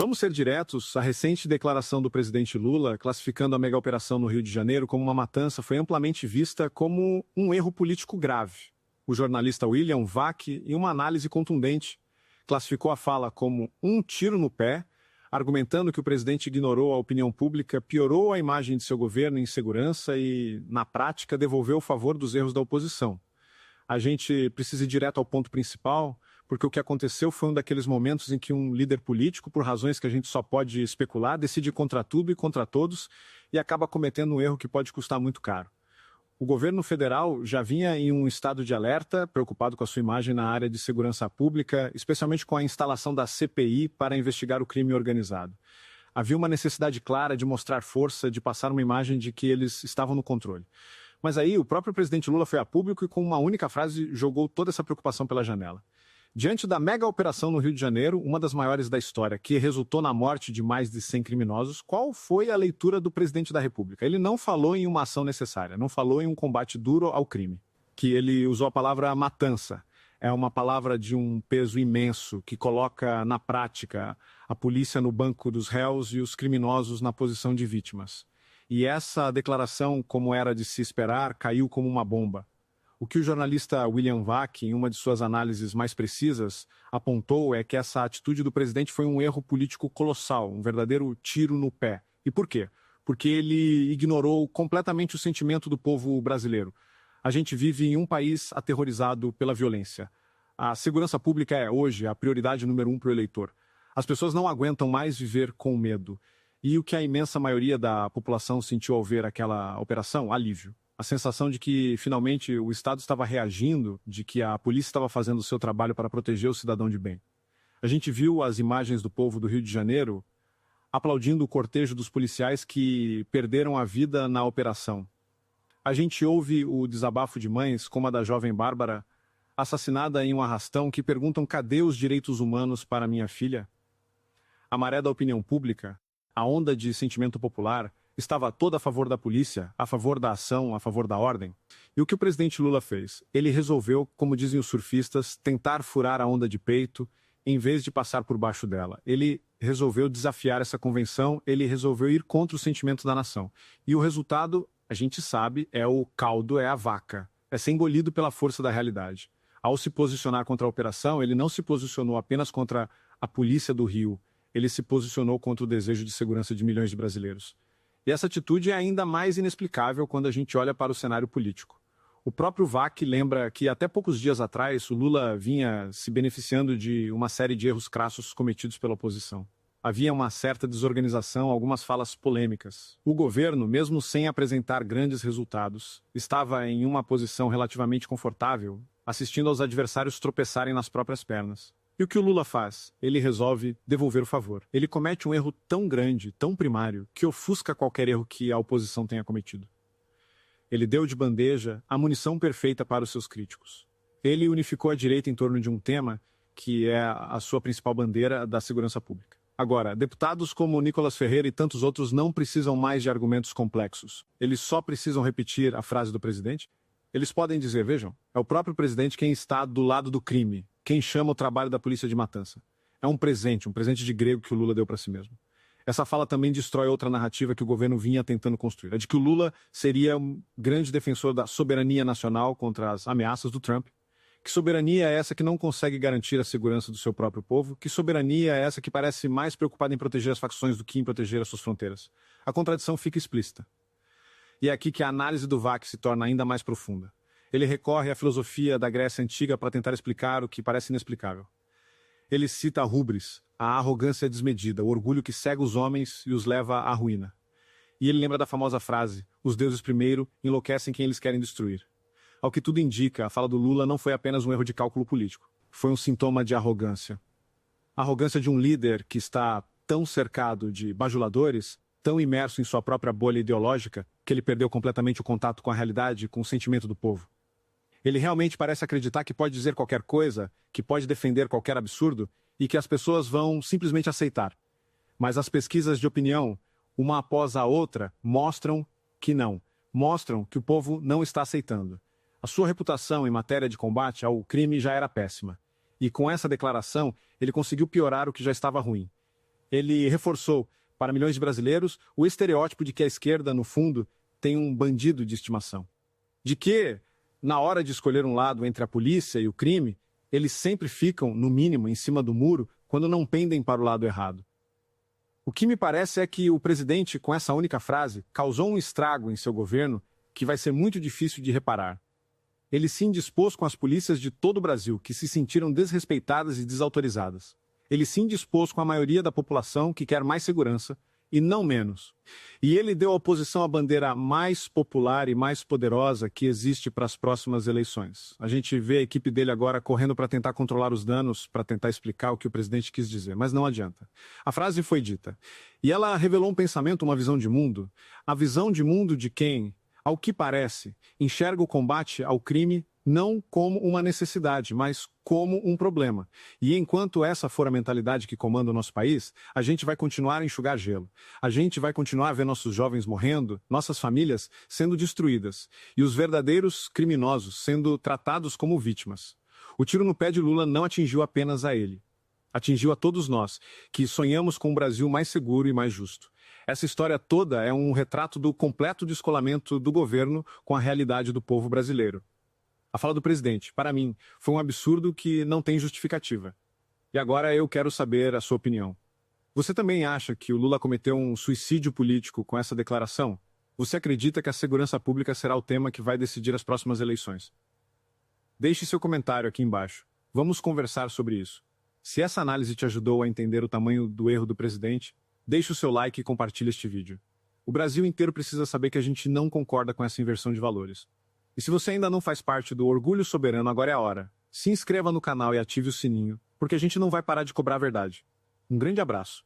Vamos ser diretos, a recente declaração do presidente Lula, classificando a mega-operação no Rio de Janeiro como uma matança, foi amplamente vista como um erro político grave. O jornalista William Vac, em uma análise contundente, classificou a fala como um tiro no pé, argumentando que o presidente ignorou a opinião pública, piorou a imagem de seu governo em segurança e, na prática, devolveu o favor dos erros da oposição. A gente precisa ir direto ao ponto principal, porque o que aconteceu foi um daqueles momentos em que um líder político, por razões que a gente só pode especular, decide contra tudo e contra todos e acaba cometendo um erro que pode custar muito caro. O governo federal já vinha em um estado de alerta, preocupado com a sua imagem na área de segurança pública, especialmente com a instalação da CPI para investigar o crime organizado. Havia uma necessidade clara de mostrar força, de passar uma imagem de que eles estavam no controle. Mas aí o próprio presidente Lula foi a público e com uma única frase jogou toda essa preocupação pela janela. Diante da mega operação no Rio de Janeiro, uma das maiores da história, que resultou na morte de mais de 100 criminosos, qual foi a leitura do presidente da República? Ele não falou em uma ação necessária, não falou em um combate duro ao crime, que ele usou a palavra matança. É uma palavra de um peso imenso, que coloca na prática a polícia no banco dos réus e os criminosos na posição de vítimas. E essa declaração, como era de se esperar, caiu como uma bomba. O que o jornalista William Vac, em uma de suas análises mais precisas, apontou é que essa atitude do presidente foi um erro político colossal, um verdadeiro tiro no pé. E por quê? Porque ele ignorou completamente o sentimento do povo brasileiro. A gente vive em um país aterrorizado pela violência. A segurança pública é, hoje, a prioridade número 1 para o eleitor. As pessoas não aguentam mais viver com medo. E o que a imensa maioria da população sentiu ao ver aquela operação? Alívio. A sensação de que, finalmente, o Estado estava reagindo, de que a polícia estava fazendo o seu trabalho para proteger o cidadão de bem. A gente viu as imagens do povo do Rio de Janeiro aplaudindo o cortejo dos policiais que perderam a vida na operação. A gente ouve o desabafo de mães, como a da jovem Bárbara, assassinada em um arrastão, que perguntam cadê os direitos humanos para minha filha? A maré da opinião pública, a onda de sentimento popular, estava toda a favor da polícia, a favor da ação, a favor da ordem. E o que o presidente Lula fez? Ele resolveu, como dizem os surfistas, tentar furar a onda de peito, em vez de passar por baixo dela. Ele resolveu desafiar essa convenção, ele resolveu ir contra o sentimento da nação. E o resultado, a gente sabe, é o caldo, é a vaca. É ser engolido pela força da realidade. Ao se posicionar contra a operação, ele não se posicionou apenas contra a polícia do Rio, ele se posicionou contra o desejo de segurança de milhões de brasileiros. E essa atitude é ainda mais inexplicável quando a gente olha para o cenário político. O próprio Vac lembra que até poucos dias atrás o Lula vinha se beneficiando de uma série de erros crassos cometidos pela oposição. Havia uma certa desorganização, algumas falas polêmicas. O governo, mesmo sem apresentar grandes resultados, estava em uma posição relativamente confortável, assistindo aos adversários tropeçarem nas próprias pernas. E o que o Lula faz? Ele resolve devolver o favor. Ele comete um erro tão grande, tão primário, que ofusca qualquer erro que a oposição tenha cometido. Ele deu de bandeja a munição perfeita para os seus críticos. Ele unificou a direita em torno de um tema que é a sua principal bandeira da segurança pública. Agora, deputados como Nicolas Ferreira e tantos outros não precisam mais de argumentos complexos. Eles só precisam repetir a frase do presidente. Eles podem dizer, vejam, é o próprio presidente quem está do lado do crime, quem chama o trabalho da polícia de matança. É um presente de grego que o Lula deu para si mesmo. Essa fala também destrói outra narrativa que o governo vinha tentando construir, a de que o Lula seria um grande defensor da soberania nacional contra as ameaças do Trump. Que soberania é essa que não consegue garantir a segurança do seu próprio povo? Que soberania é essa que parece mais preocupada em proteger as facções do que em proteger as suas fronteiras? A contradição fica explícita. E é aqui que a análise do Vac se torna ainda mais profunda. Ele recorre à filosofia da Grécia Antiga para tentar explicar o que parece inexplicável. Ele cita a hubris, a arrogância desmedida, o orgulho que cega os homens e os leva à ruína. E ele lembra da famosa frase, os deuses primeiro enlouquecem quem eles querem destruir. Ao que tudo indica, a fala do Lula não foi apenas um erro de cálculo político. Foi um sintoma de arrogância. A arrogância de um líder que está tão cercado de bajuladores, tão imerso em sua própria bolha ideológica, que ele perdeu completamente o contato com a realidade, com o sentimento do povo. Ele realmente parece acreditar que pode dizer qualquer coisa, que pode defender qualquer absurdo, e que as pessoas vão simplesmente aceitar. Mas as pesquisas de opinião, uma após a outra, mostram que não. Mostram que o povo não está aceitando. A sua reputação em matéria de combate ao crime já era péssima. E com essa declaração, ele conseguiu piorar o que já estava ruim. Ele reforçou, para milhões de brasileiros, o estereótipo de que a esquerda, no fundo, tem um bandido de estimação. De que, na hora de escolher um lado entre a polícia e o crime, eles sempre ficam, no mínimo, em cima do muro quando não pendem para o lado errado. O que me parece é que o presidente, com essa única frase, causou um estrago em seu governo que vai ser muito difícil de reparar. Ele se indispôs com as polícias de todo o Brasil, que se sentiram desrespeitadas e desautorizadas. Ele se indispôs com a maioria da população que quer mais segurança, e não menos. E ele deu à oposição a bandeira mais popular e mais poderosa que existe para as próximas eleições. A gente vê a equipe dele agora correndo para tentar controlar os danos, para tentar explicar o que o presidente quis dizer, mas não adianta. A frase foi dita. E ela revelou um pensamento, uma visão de mundo. A visão de mundo de quem, ao que parece, enxerga o combate ao crime não como uma necessidade, mas como um problema. E enquanto essa for a mentalidade que comanda o nosso país, a gente vai continuar a enxugar gelo. A gente vai continuar a ver nossos jovens morrendo, nossas famílias sendo destruídas, e os verdadeiros criminosos sendo tratados como vítimas. O tiro no pé de Lula não atingiu apenas a ele. Atingiu a todos nós, que sonhamos com um Brasil mais seguro e mais justo. Essa história toda é um retrato do completo descolamento do governo com a realidade do povo brasileiro. A fala do presidente, para mim, foi um absurdo que não tem justificativa. E agora eu quero saber a sua opinião. Você também acha que o Lula cometeu um suicídio político com essa declaração? Você acredita que a segurança pública será o tema que vai decidir as próximas eleições? Deixe seu comentário aqui embaixo. Vamos conversar sobre isso. Se essa análise te ajudou a entender o tamanho do erro do presidente, deixe o seu like e compartilhe este vídeo. O Brasil inteiro precisa saber que a gente não concorda com essa inversão de valores. E se você ainda não faz parte do Orgulho Soberano, agora é a hora. Se inscreva no canal e ative o sininho, porque a gente não vai parar de cobrar a verdade. Um grande abraço.